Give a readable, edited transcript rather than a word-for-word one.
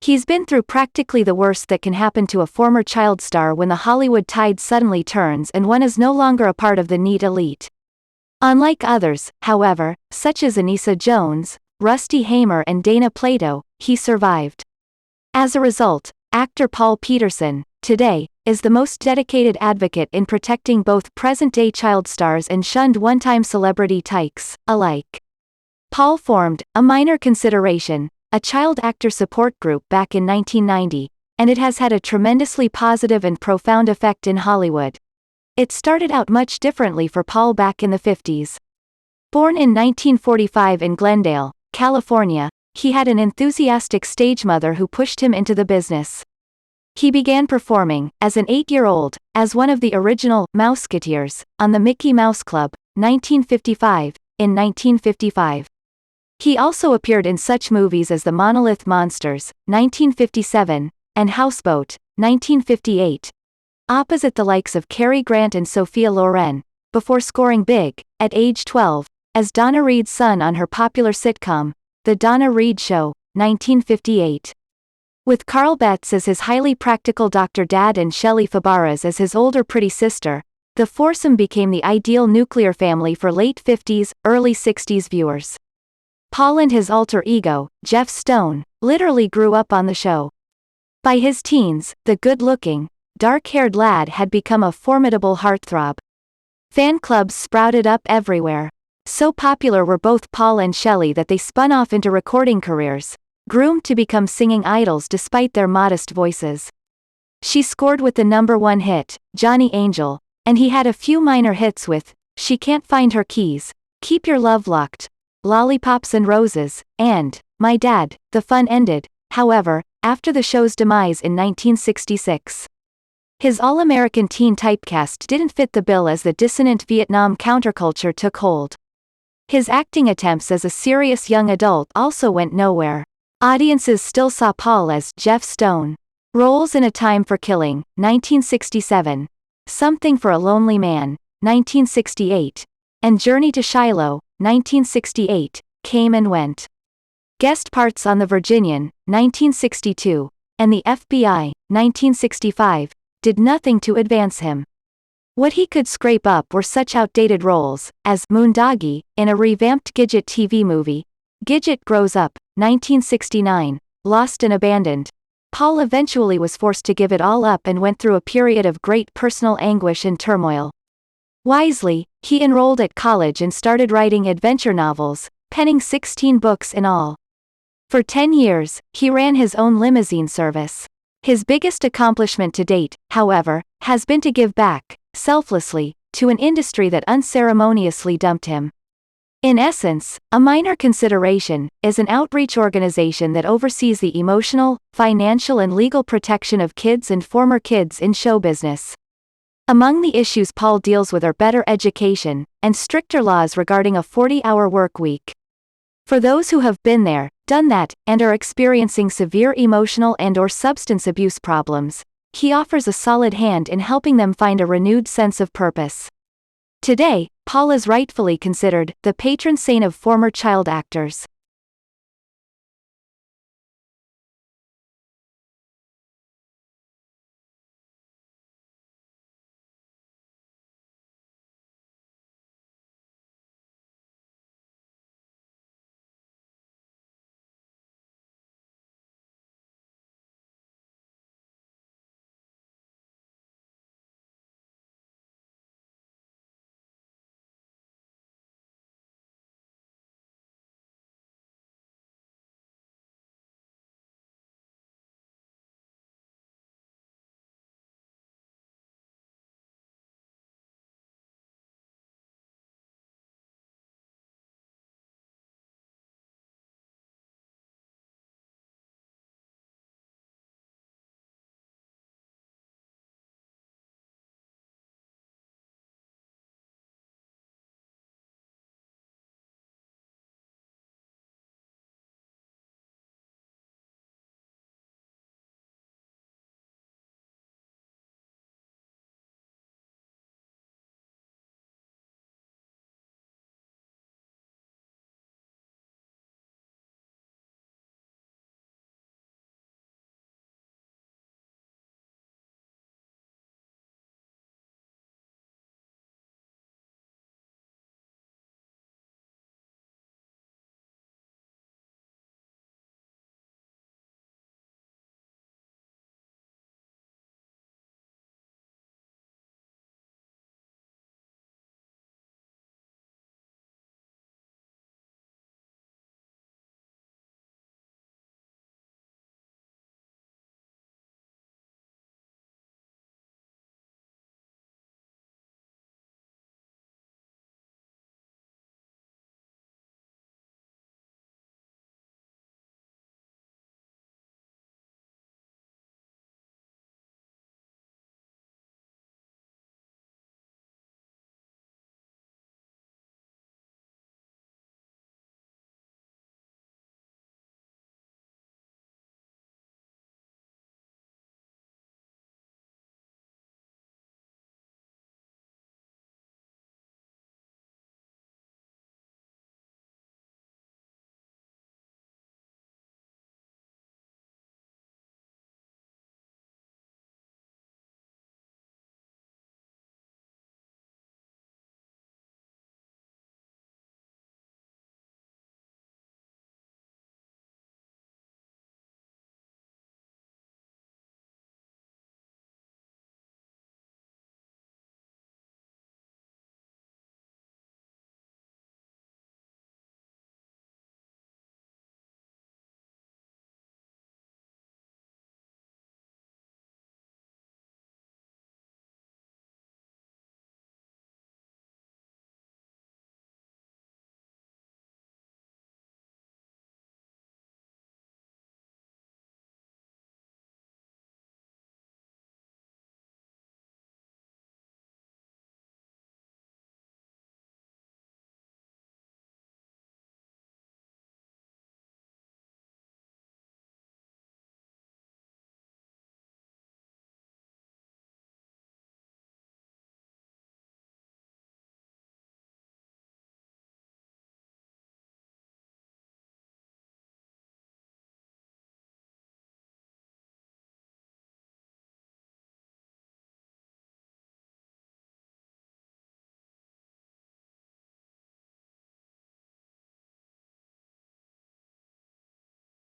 He's been through practically the worst that can happen to a former child star when the Hollywood tide suddenly turns and one is no longer a part of the neat elite. Unlike others, however, such as Anissa Jones, Rusty Hamer and Dana Plato, he survived. As a result, actor Paul Petersen, today, is the most dedicated advocate in protecting both present-day child stars and shunned one-time celebrity tykes, alike. Paul formed A Minor Consideration, a child actor support group back in 1990, and it has had a tremendously positive and profound effect in Hollywood. It started out much differently for Paul back in the 50s. Born in 1945 in Glendale, California, he had an enthusiastic stage mother who pushed him into the business. He began performing, as an 8-year-old, as one of the original Mouseketeers, on the Mickey Mouse Club, 1955, in 1955. He also appeared in such movies as The Monolith Monsters, 1957, and Houseboat, 1958, opposite the likes of Cary Grant and Sophia Loren, before scoring big, at age 12, as Donna Reed's son on her popular sitcom, The Donna Reed Show, 1958. With Carl Betts as his highly practical Dr. Dad and Shelley Fabares as his older pretty sister, the foursome became the ideal nuclear family for late 50s, early 60s viewers. Paul and his alter ego, Jeff Stone, literally grew up on the show. By his teens, the good-looking, dark-haired lad had become a formidable heartthrob. Fan clubs sprouted up everywhere. So popular were both Paul and Shelley that they spun off into recording careers, groomed to become singing idols despite their modest voices. She scored with the #1 hit, Johnny Angel, and he had a few minor hits with She Can't Find Her Keys, Keep Your Love Locked, Lollipops and Roses, and My Dad. The fun ended, however, after the show's demise in 1966. His all-American teen typecast didn't fit the bill as the dissonant Vietnam counterculture took hold. His acting attempts as a serious young adult also went nowhere. Audiences still saw Paul as Jeff Stone. Roles in A Time for Killing, 1967, Something for a Lonely Man, 1968, and Journey to Shiloh, 1968, came and went. Guest parts on The Virginian, 1962, and The FBI, 1965, did nothing to advance him. What he could scrape up were such outdated roles, as Moondoggie, in a revamped Gidget TV movie, Gidget Grows Up, 1969, Lost and Abandoned. Paul eventually was forced to give it all up and went through a period of great personal anguish and turmoil. Wisely, he enrolled at college and started writing adventure novels, penning 16 books in all. For 10 years, he ran his own limousine service. His biggest accomplishment to date, however, has been to give back, selflessly, to an industry that unceremoniously dumped him. In essence, A Minor Consideration is an outreach organization that oversees the emotional, financial and legal protection of kids and former kids in show business. Among the issues Paul deals with are better education, and stricter laws regarding a 40-hour work week. For those who have been there, done that, and are experiencing severe emotional and/or substance abuse problems, he offers a solid hand in helping them find a renewed sense of purpose. Today, Paul is rightfully considered the patron saint of former child actors.